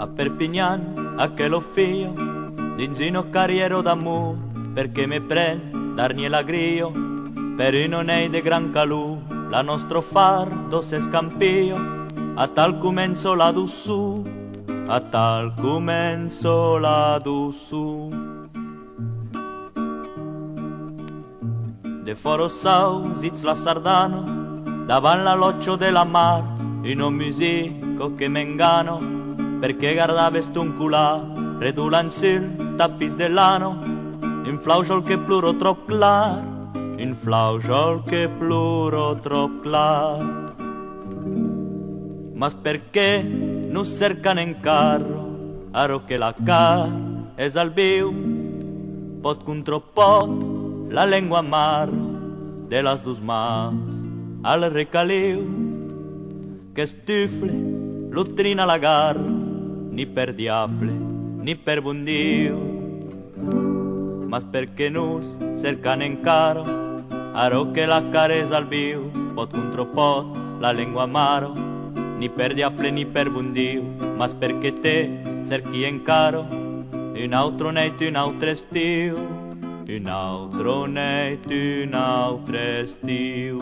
a Perpignan, a che lo fio, d'inzino carriero d'amor, perché me pren darni l'agrio, per non è de gran calù, la nostro fardo se scampio, a tal comenzo la dussù, a tal comenzo la dussù. De foro sau, zits la Sardano, davan la loccio della mar, in un musico che m'engano, perché guardava stunculà, redulan sul tappis dell'ano, in flaugiol che pluro trop clar, in flaugiol che pluro trop clar. Mas perché non cercan en carro, aro che la car es al viu, pot contro pot, la lengua amarro, de las dos mas al recaliu, che stufle, lutrina la garro, ni per diable, ni per bundiu. Mas perché nus cercan en caro, aro che la cara es al viu, pot contro pot, la lengua amaro, ni per diable ni per bundiu. Mas perché te cerchi en caro, un altro net, un altro estiu, un altro net, un altro estiu.